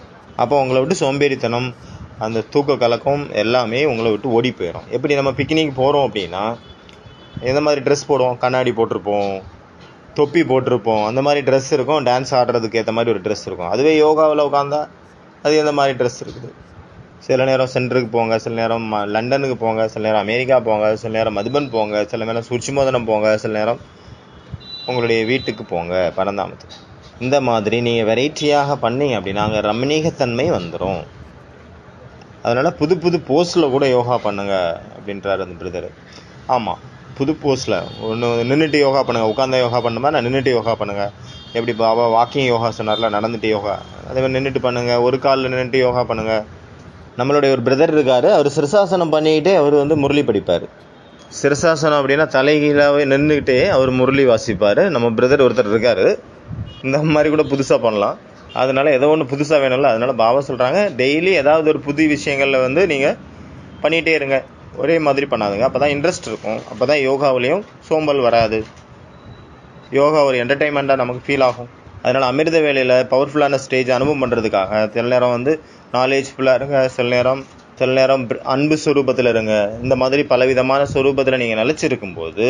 அப்போ உங்களை விட்டு சோம்பேறித்தனம், அந்த தூக்க கலக்கம் எல்லாமே உங்களை விட்டு ஓடி போயிடும். எப்படி நம்ம பிக்னிக் போகிறோம் அப்படின்னா எந்த மாதிரி ட்ரெஸ் போடுவோம்? கண்ணாடி போட்டிருப்போம், தொப்பி போட்டிருப்போம், அந்த மாதிரி ட்ரெஸ் இருக்கும். டான்ஸ் ஆடுறதுக்கு ஏற்ற மாதிரி ஒரு ட்ரெஸ் இருக்கும். அதுவே யோகாவில் உட்காந்தா அது எந்த மாதிரி ட்ரெஸ் இருக்குது? சில நேரம் சென்டருக்கு போங்க, சில நேரம் லண்டனுக்கு போங்க, சில நேரம் அமெரிக்கா போங்க, சில நேரம் மதுபன் போங்க, சில நேரம் சுட்சிமோதனம் போங்க, சில நேரம் உங்களுடைய வீட்டுக்கு போங்க பரந்தாமத்துக்கு. இந்த மாதிரி நீங்கள் வெரைட்டியாக பண்ணீங்க அப்படின்னா அங்கே ரமணீகத்தன்மை வந்துடும். அதனால் புது புது போஸ்டில் கூட யோகா பண்ணுங்க அப்படின்றார் அந்த பிரதர். ஆமாம், புது போஸ்டில் ஒன்று நின்றுட்டு யோகா பண்ணுங்கள். உட்காந்த யோகா பண்ணுமா, நான் நின்றுட்டு யோகா பண்ணுங்கள். எப்படி பாபா வாக்கிங் யோகா சொன்னார்ல, நடந்துட்டு யோகா, அதே மாதிரி நின்றுட்டு பண்ணுங்கள். ஒரு காலில் நின்றுட்டு யோகா பண்ணுங்கள். நம்மளுடைய ஒரு பிரதர் இருக்கார், அவர் சிரசாசனம் பண்ணிக்கிட்டே அவர் வந்து முரளி படிப்பார். சிரசாசனம் அப்படின்னா தலைகீழாகவே நின்றுக்கிட்டே அவர் முரளி வாசிப்பார். நம்ம பிரதர் ஒருத்தர் இருக்கார். இந்த மாதிரி கூட புதுசாக பண்ணலாம். அதனால் ஏதோ ஒன்று புதுசாக வேணும்ல, அதனால் பாபா சொல்கிறாங்க டெய்லி ஏதாவது ஒரு புது விஷயங்களில் வந்து நீங்கள் பண்ணிகிட்டே இருங்க. ஒரே மாதிரி பண்ணாதுங்க. அப்போ தான் இன்ட்ரெஸ்ட் இருக்கும். அப்போ தான் யோகாவிலையும் சோம்பல் வராது. யோகா ஒரு என்டர்டெயின்மெண்ட்டாக நமக்கு ஃபீல் ஆகும். அதனால் அமிர்த வேலையில் பவர்ஃபுல்லான ஸ்டேஜ் அனுபவம் பண்ணுறதுக்காக சில நேரம் வந்து நாலேஜ்ஃபுல்லாக இருங்க, சில நேரம் அன்பு ஸ்வரூபத்தில் இருங்க. இந்த மாதிரி பலவிதமான ஸ்வரூபத்தில் நீங்கள் நிலச்சிருக்கும்போது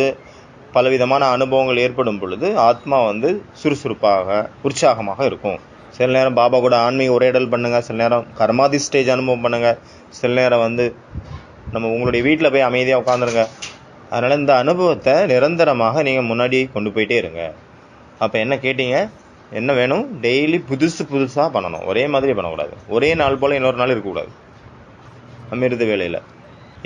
பலவிதமான அனுபவங்கள் ஏற்படும் பொழுது ஆத்மா வந்து சுறுசுறுப்பாக உற்சாகமாக இருக்கும். சில நேரம் பாபா கூட ஆன்மீக உரையாடல் பண்ணுங்கள், சில நேரம் கர்மாதி ஸ்டேஜ் அனுபவம் பண்ணுங்கள், சில நேரம் வந்து நம்ம உங்களுடைய வீட்டில் போய் அமைதியாக உட்காந்துருங்க. அதனால் இந்த அனுபவத்தை நிரந்தரமாக நீங்கள் முன்னாடி கொண்டு போயிட்டே இருங்க. அப்போ என்ன கேட்டீங்க, என்ன வேணும், டெய்லி புதுசாக பண்ணணும். ஒரே மாதிரி பண்ணக்கூடாது. ஒரே நாள் போல் இன்னொரு நாள் இருக்கக்கூடாது. அமிர்த வேலையில்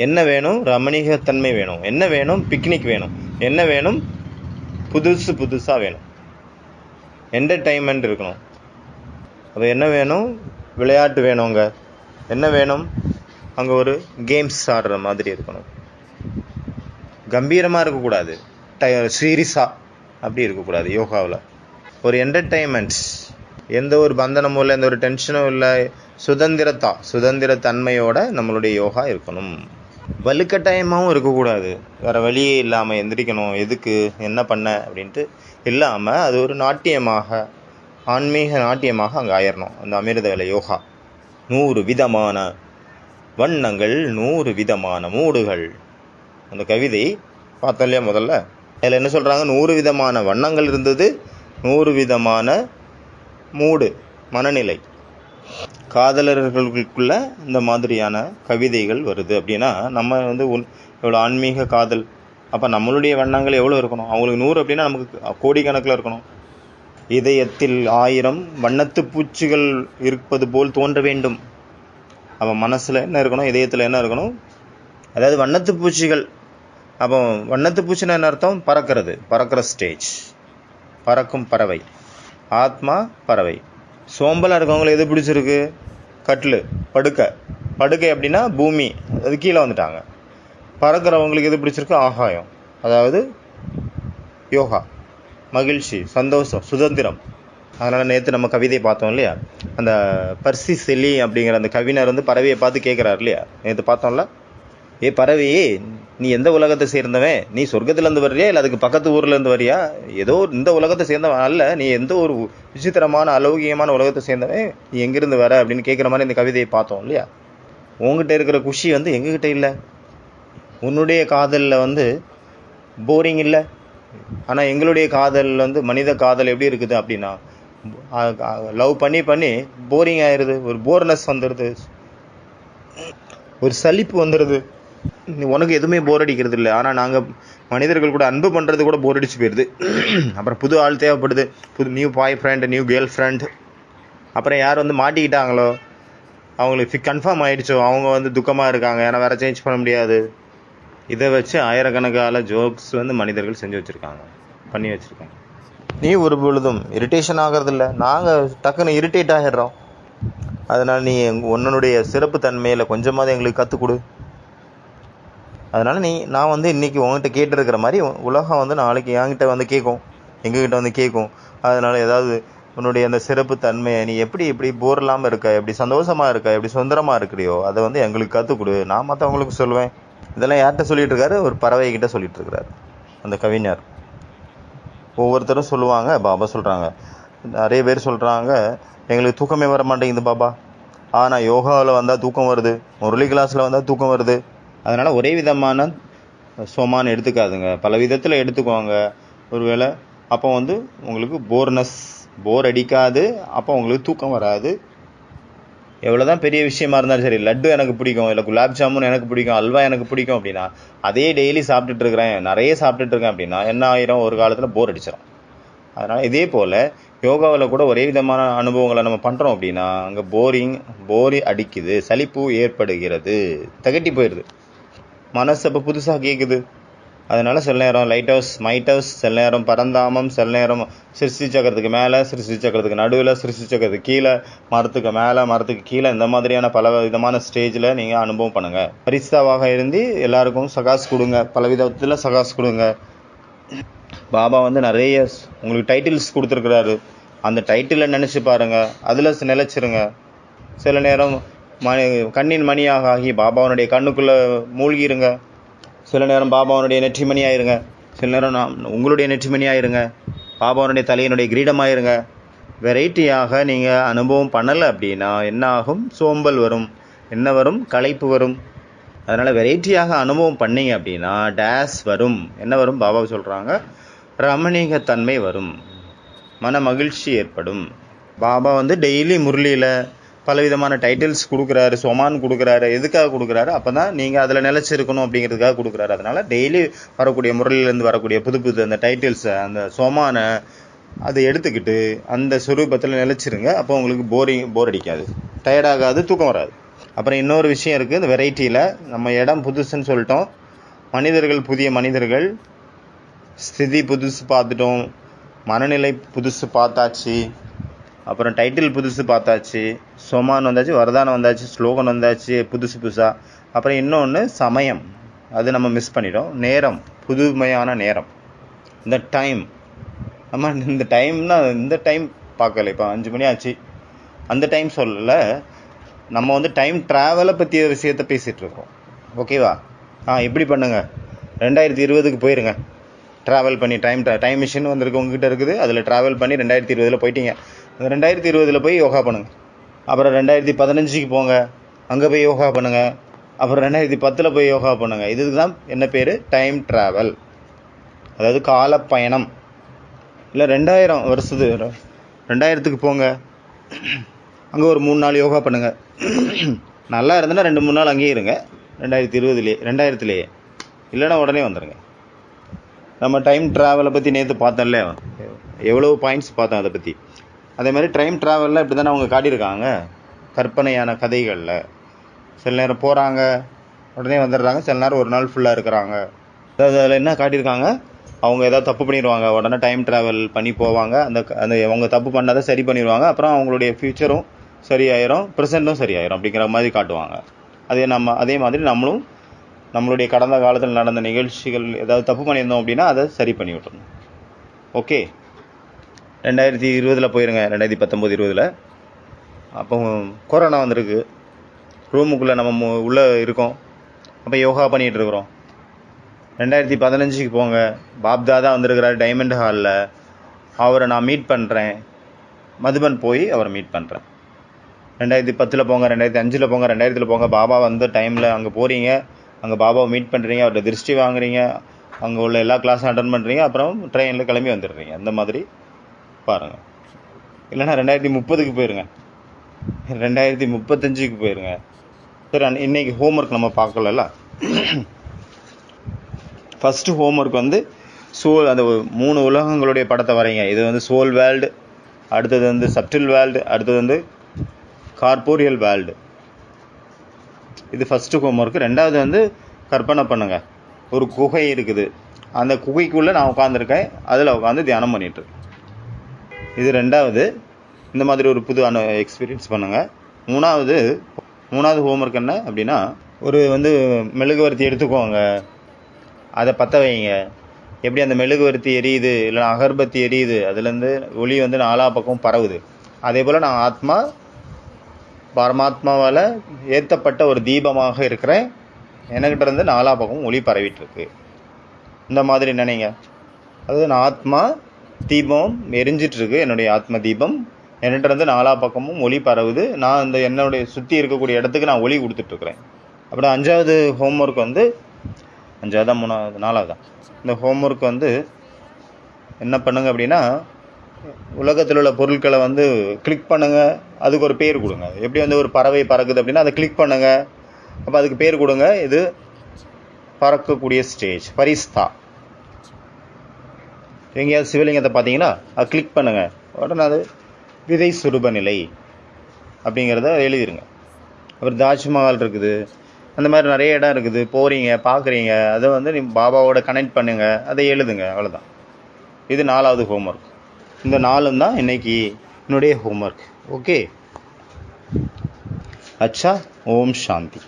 என்ன வேணும், ரமணீகத்தன்மை வேணும். என்ன வேணும், பிக்னிக் வேணும். என்ன வேணும், புதுசாக வேணும். என்டர்டெயின்மெண்ட் இருக்கணும். அப்போ என்ன வேணும், விளையாட்டு வேணுங்க. என்ன வேணும், அங்கே ஒரு கேம்ஸ் ஆடுற மாதிரி இருக்கணும். கம்பீரமாக இருக்கக்கூடாது, சீரியஸாக அப்படி இருக்கக்கூடாது. யோகாவில் ஒரு என்டர்டெயின்மெண்ட்ஸ், எந்த ஒரு பந்தனமும் இல்லை, எந்த ஒரு டென்ஷனும் இல்லை, சுதந்திர தன்மையோட நம்மளுடைய யோகா இருக்கணும். வலுக்கட்டாயமாகவும் இருக்கக்கூடாது. வேறு வழியே இல்லாமல் எந்திரிக்கணும், எதுக்கு என்ன பண்ண அப்படின்ட்டு இல்லாமல் அது ஒரு நாட்டியமாக, ஆன்மீக நாட்டியமாக அங்கே ஆயிடணும். அந்த அமிர்த வேலை யோகா 100 விதமான வண்ணங்கள், 100 விதமான மூடுகள். அந்த கவிதை பார்த்தோம் இல்லையா முதல்ல, அதில் என்ன சொல்கிறாங்க, 100 விதமான வண்ணங்கள் இருந்தது, 100 விதமான மூடு மனநிலை. காதலர்களுக்குள்ள இந்த மாதிரியான கவிதைகள் வருது அப்படின்னா நம்ம வந்து எவ்வளோ ஆன்மீக காதல். அப்போ நம்மளுடைய வண்ணங்கள் எவ்வளோ இருக்கணும், அவங்களுக்கு 100 அப்படின்னா நமக்கு கோடிக்கணக்கில் இருக்கணும். இதயத்தில் 1000 வண்ணத்து பூச்சிகள் இருப்பது போல் தோன்ற வேண்டும். அப்போ மனசில் என்ன இருக்கணும், இதயத்தில் என்ன இருக்கணும், அதாவது வண்ணத்து பூச்சிகள். அப்போ வண்ணத்து பூச்சின்னா என்ன அர்த்தம், பறக்கிற ஸ்டேஜ், பறக்கும் பறவை, ஆத்மா பறவை. சோம்பலாக இருக்கவங்களை எது பிடிச்சிருக்கு, கட்டில் படுக்கை அப்படின்னா பூமி, அது கீழே வந்துட்டாங்க. பறக்கிறவங்களுக்கு எது பிடிச்சிருக்கு, ஆகாயம், அதாவது யோகா, மகிழ்ச்சி, சந்தோஷம், சுதந்திரம். அதனால் நேற்று நம்ம கவிதை பார்த்தோம் இல்லையா, அந்த பர்சி செல்லி அப்படிங்கிற அந்த கவிஞர் வந்து பறவையை பார்த்து கேட்குறாரு இல்லையா, நேற்று பார்த்தோம்ல. ஏ பறவையே, நீ எந்த உலகத்தை சேர்ந்தவன், நீ சொர்க்கத்துலேருந்து வர்றியா இல்லை அதுக்கு பக்கத்து ஊர்லேருந்து வரியா, ஏதோ இந்த உலகத்தை சேர்ந்தவன் அல்ல, நீ எந்த ஒரு விசித்திரமான அலௌகியமான உலகத்தை சேர்ந்தவன், நீ எங்கேருந்து வர அப்படின்னு கேட்குற மாதிரி இந்த கவிதையை பார்த்தோம் இல்லையா. உங்ககிட்ட இருக்கிற குஷி வந்து எங்ககிட்ட இல்லை. உன்னுடைய காதலில் வந்து போரிங் இல்லை, ஆனால் எங்களுடைய காதல் வந்து மனித காதல் எப்படி இருக்குது அப்படின்னா, லவ் பண்ணி போரிங் ஆயிடுது, ஒரு போர்னஸ் வந்துடுது, ஒரு சலிப்பு வந்துடுது. உனக்கு எதுவுமே போர் அடிக்கிறது இல்லை, ஆனால் நாங்கள் மனிதர்கள் கூட அன்பு பண்ணுறது கூட போர் அடிச்சு போயிடுது. அப்புறம் புது ஆள் தேவைப்படுது, புது new boy friend, new girl friend. அப்புறம் யார் வந்து மாட்டிக்கிட்டாங்களோ, அவங்களுக்கு கன்ஃபார்ம் ஆகிடுச்சோ, அவங்க வந்து துக்கமாக இருக்காங்க, ஏன்னா வேறு சேஞ்ச் பண்ண முடியாது. இதை வச்சு ஆயிரக்கணக்கான ஜோக்ஸ் வந்து மனிதர்கள் செஞ்சு வச்சுருக்காங்க, பண்ணி வச்சுருக்காங்க. நீ ஒரு பொழுதும் இரிட்டேஷன் ஆகிறதில்ல, நாங்கள் டக்குன்னு இரிட்டேட் ஆகிடுறோம். அதனால் நீ உன்னுடைய சிறப்பு தன்மையில் கொஞ்சமாவது எங்களுக்கு கற்றுக் கொடு. அதனால் நான் வந்து இன்றைக்கி உங்ககிட்ட கேட்டிருக்கிற மாதிரி உலகம் வந்து நாளைக்கு என்கிட்ட வந்து கேட்கும், எங்ககிட்ட வந்து கேட்கும். அதனால் ஏதாவது உன்னுடைய அந்த சிறப்பு தன்மையை நீ எப்படி போர் இல்லாமல் இருக்க, எப்படி சந்தோஷமாக இருக்க, எப்படி சுதந்திரமாக இருக்கிறியோ அதை வந்து எங்களுக்கு கற்றுக் கொடு, நான் மற்றவங்களுக்கு சொல்லுவேன். இதெல்லாம் யார்கிட்ட சொல்லிகிட்டு இருக்காரு, ஒரு பறவைகிட்ட சொல்லிகிட்டு இருக்கிறாரு அந்த கவிஞர். ஒவ்வொருத்தரும் சொல்லுவாங்க, பாபா சொல்கிறாங்க, நிறைய பேர் சொல்கிறாங்க, எங்களுக்கு தூக்கமே வர மாட்டேங்குது பாபா, ஆனால் யோகாவில் வந்தால் தூக்கம் வருது, முரளி கிளாஸில் வந்தால் தூக்கம் வருது. அதனால் ஒரே விதமான சோமான்னு எடுத்துக்காதுங்க, பல விதத்தில் எடுத்துக்குவாங்க. ஒருவேளை அப்போ வந்து உங்களுக்கு போர் அடிக்காது, அப்போ உங்களுக்கு தூக்கம் வராது. எவ்வளோதான் பெரிய விஷயமா இருந்தாலும் சரி, லட்டு எனக்கு பிடிக்கும், இல்லை குலாப் ஜாமுன் எனக்கு பிடிக்கும், அல்வா எனக்கு பிடிக்கும் அப்படின்னா அதே டெய்லி சாப்பிட்டுட்டு இருக்கிறேன், நிறைய சாப்பிட்டுட்டு இருக்கேன் அப்படின்னா என்ன ஆயிரும், ஒரு காலத்தில் போர் அடிச்சிடும். அதனால் இதே போல் யோகாவில் கூட ஒரே விதமான அனுபவங்களை நம்ம பண்ணுறோம் அப்படின்னா அங்கே போரி அடிக்குது, சலிப்பு ஏற்படுகிறது, திகட்டி போயிடுது, மனசு அப்போ புதுசாக கேட்குது. அதனால் சில நேரம் லைட் ஹவுஸ், மைட் ஹவுஸ், சில நேரம் பரந்தாமம், சில நேரம் சிருஷ்டி சக்கரத்துக்கு மேலே, சிருஷ்டி சக்கரத்துக்கு நடுவில், சிருஷ்டி சக்கரத்துக்கு கீழே, மரத்துக்கு மேலே, மரத்துக்கு கீழே, இந்த மாதிரியான பல விதமான ஸ்டேஜில் நீங்கள் அனுபவம் பண்ணுங்கள். பரிஸ்தாவாக இருந்து எல்லாருக்கும் சகாஸ் கொடுங்க, பல விதத்தில் சகாஸ் கொடுங்க. பாபா வந்து நிறைய உங்களுக்கு டைட்டில்ஸ் கொடுத்துருக்குறாரு, அந்த டைட்டிலை நினச்சி பாருங்கள், அதில் நிலச்சிருங்க. சில நேரம் கண்ணின் மணியாக ஆகி பாபாவனுடைய கண்ணுக்குள்ளே மூழ்கிருங்க. சில நேரம் பாபாவனுடைய நெற்றிமணி ஆயிருங்க, சில நேரம் உங்களுடைய நெற்றிமணி ஆயிருங்க, பாபாவனுடைய தலையினுடைய கிரீடமாயிருங்க. வெரைட்டியாக நீங்கள் அனுபவம் பண்ணலை அப்படின்னா என்ன ஆகும், சோம்பல் வரும், என்ன வரும், களைப்பு வரும். அதனால் வெரைட்டியாக அனுபவம் பண்ணீங்க அப்படின்னா டேஸ் வரும், என்ன வரும், பாபா சொல்கிறாங்க, ரமணீகத்தன்மை வரும், மன மகிழ்ச்சி ஏற்படும். பாபா வந்து டெய்லி முரளியில் பலவிதமான டைட்டில்ஸ் கொடுக்குறாரு, சொமான் கொடுக்குறாரு. எதுக்காக கொடுக்குறாரு, அப்போ தான் நீங்கள் அதில் நிலச்சிருக்கணும் அப்படிங்கிறதுக்காக கொடுக்குறாரு. அதனால் டெய்லி வரக்கூடிய முரளிலேருந்து வரக்கூடிய புது அந்த டைட்டில்ஸை, அந்த சொமானை அதை எடுத்துக்கிட்டு அந்த சுரூபத்தில் நிலச்சிருங்க. அப்போ உங்களுக்கு போர் அடிக்காது, டயர்டாகாது, தூக்கம் வராது. அப்புறம் இன்னொரு விஷயம் இருக்குது, இந்த வெரைட்டியில் நம்ம இடம் புதுசுன்னு சொல்லிட்டோம், மனிதர்கள் புதிய மனிதர்கள், ஸ்திதி புதுசு பார்த்துட்டோம், மனநிலை புதுசு பார்த்தாச்சு, அப்புறம் டைட்டில் புதுசு பார்த்தாச்சு, சொமான் வந்தாச்சு, வரதானம் வந்தாச்சு, ஸ்லோகன் வந்தாச்சு புதுசாக. அப்புறம் இன்னொன்று சமயம், அது நம்ம மிஸ் பண்ணிட்டோம். நேரம், புதுமையான நேரம், இந்த டைம். நம்ம இந்த டைம்னா இந்த டைம் பார்க்கல, இப்போ 5 மணி ஆச்சு அந்த டைம் சொல்லலை, நம்ம வந்து டைம் ட்ராவலை பற்றிய விஷயத்தை பேசிகிட்ருக்கோம். ஓகேவா? எப்படி பண்ணுங்கள், 2020க்கு போயிருங்க, ட்ராவல் பண்ணி டைம் மிஷின் வந்திருக்கு உங்ககிட்ட இருக்குது, அதில் ட்ராவல் பண்ணி 2020 போயிட்டீங்க. 2020 போய் யோகா பண்ணுங்கள். அப்புறம் 2015க்கு போங்க, அங்கே போய் யோகா பண்ணுங்கள். அப்புறம் 2010 போய் யோகா பண்ணுங்கள். இதுக்கு தான் என்ன பேர், டைம் ட்ராவல், அதாவது காலப்பயணம். இல்லை 2000 வருஷத்து 2000க்கு போங்க, அங்கே ஒரு 3 நாள் யோகா பண்ணுங்கள். நல்லா இருந்ததுன்னா 2-3 நாள் அங்கேயே இருங்க 2020லேயே, இல்லைன்னா உடனே வந்துடுங்க. நம்ம டைம் ட்ராவலை பற்றி நேற்று பார்த்தோம்ல, எவ்வளோ பாயிண்ட்ஸ் பார்த்தோம் அதை பற்றி. அதே மாதிரி டைம் ட்ராவலில் இப்படி தானே அவங்க காட்டியிருக்காங்க, கற்பனையான கதைகளில். சில நேரம் போகிறாங்க உடனே வந்துடுறாங்க, சில நேரம் ஒரு நாள் ஃபுல்லாக இருக்கிறாங்க. அதாவது அதில் என்ன காட்டியிருக்காங்க, அவங்க ஏதாவது தப்பு பண்ணிடுவாங்க, உடனே டைம் ட்ராவல் பண்ணி போவாங்க, அந்த அவங்க தப்பு பண்ணதை சரி பண்ணிடுவாங்க, அப்புறம் அவங்களுடைய ஃப்யூச்சரும் சரியாயிரும், ப்ரெசென்ட்டும் சரியாயிரும் அப்படிங்கிற மாதிரி காட்டுவாங்க. அதே மாதிரி நம்மளும் நம்மளுடைய கடந்த காலத்தில் நடந்த நிகழ்ச்சிகள் ஏதாவது தப்பு பண்ணியிருந்தோம் அப்படின்னா அதை சரி பண்ணி விட்டுருணும். ஓகே, 2020 போயிருங்க, 2019-20. அப்போ கொரோனா வந்திருக்கு, ரூமுக்குள்ளே நம்ம உள்ளே இருக்கோம், அப்போ யோகா பண்ணிகிட்டு இருக்கிறோம். 2015க்கு போங்க, பாப்தாதா வந்திருக்கிறார் டைமண்ட் ஹாலில், அவரை நான் மீட் பண்ணுறேன், மதுபன் போய் அவரை மீட் பண்ணுறேன். 2010 போங்க, 2005 போங்க, 2000 போங்க, பாபா வந்த டைமில் அங்கே போகிறீங்க, அங்கே பாபாவை மீட் பண்ணுறீங்க, அவர்கிட்ட திருஷ்டி வாங்குறீங்க, அங்கே உள்ள எல்லா கிளாஸும் அட்டன் பண்ணுறீங்க, அப்புறம் ட்ரெயினில் கிளம்பி வந்துடுறீங்க. அந்த மாதிரி பாருங்கள். இல்லைன்னா 2030க்கு போயிருங்க, 2035க்கு போயிருங்க. சரி, இன்றைக்கி ஹோம்ஒர்க் நம்ம பார்க்கல. ஃபஸ்ட்டு ஹோம்ஒர்க் வந்து அந்த 3 உலகங்களுடைய படத்தை வரைங்க. இது வந்து சோல் வேர்ல்டு, அடுத்தது வந்து சப்டில் வேர்ல்டு, அடுத்தது வந்து கார்போரியல் வேர்ல்டு. இது ஃபஸ்ட்டு ஹோம்ஒர்க்கு. 2வது வந்து கற்பனை பண்ணுங்கள், ஒரு குகை இருக்குது, அந்த குகைக்குள்ளே நான் உட்காந்துருக்கேன், அதில் உட்காந்து தியானம் பண்ணிகிட்ருக்கேன். இது 2வது. இந்த மாதிரி ஒரு புது எக்ஸ்பீரியன்ஸ் பண்ணுங்கள். 3வது ஹோம்ஒர்க் என்ன அப்படின்னா, ஒரு வந்து மெழுகுவர்த்தி எடுத்துக்கோங்க, அதை பற்ற வைங்க. எப்படி அந்த மெழுகுவர்த்தி எரியுது, இல்லைனா அகர்பத்தி எரியுது, அதுலேருந்து ஒளி வந்து 4 பக்கம் பரவுது, அதே போல் நான் ஆத்மா பரமாத்மாவால் ஏற்றப்பட்ட ஒரு தீபமாக இருக்கிறேன், என்கிட்ட இருந்து 4 பக்கமும் ஒளி பரவிட்டுருக்கு. இந்த மாதிரி நினைங்க. அதாவது நான் ஆத்மா தீபம் எரிஞ்சிட்ருக்கு, என்னுடைய ஆத்ம தீபம் என்கிட்ட இருந்து 4 பக்கமும் ஒளி பரவுது, நான் இந்த என்னுடைய சுற்றி இருக்கக்கூடிய இடத்துக்கு நான் ஒளி கொடுத்துட்ருக்குறேன். அப்புறம் 5வது ஹோம்ஒர்க் வந்து 5வதா 3வது 4வதா இந்த ஹோம்ஒர்க் வந்து என்ன பண்ணுங்க அப்படின்னா, உலகத்தில் உள்ள பொருட்களை வந்து கிளிக் பண்ணுங்கள், அதுக்கு ஒரு பேர் கொடுங்க. எப்படி வந்து ஒரு பறவை பறக்குது அப்படின்னா அதை கிளிக் பண்ணுங்கள், அப்போ அதுக்கு பேர் கொடுங்க. இது பறக்கக்கூடிய ஸ்டேஜ், பரிஸ்தா. எங்கேயாவது சிவலிங்கத்தை பார்த்தீங்கன்னா அதை கிளிக் பண்ணுங்கள், உடனே அது விதை சுரூப நிலை அப்படிங்கிறத எழுதிருங்க. அப்புறம் தாஜ்மஹால் இருக்குது, அந்த மாதிரி நிறைய இடம் இருக்குது, போகிறீங்க பார்க்குறீங்க, அதை வந்து நீ பாபாவோட கனெக்ட் பண்ணுங்கள், அதை எழுதுங்க, அவ்வளோதான். இது 4வது ஹோம்ஒர்க். இந்த 4ம் தான் இன்னைக்கு என்னுடைய ஹோம்ஒர்க். ஓகே, அச்சா, ஓம் சாந்தி.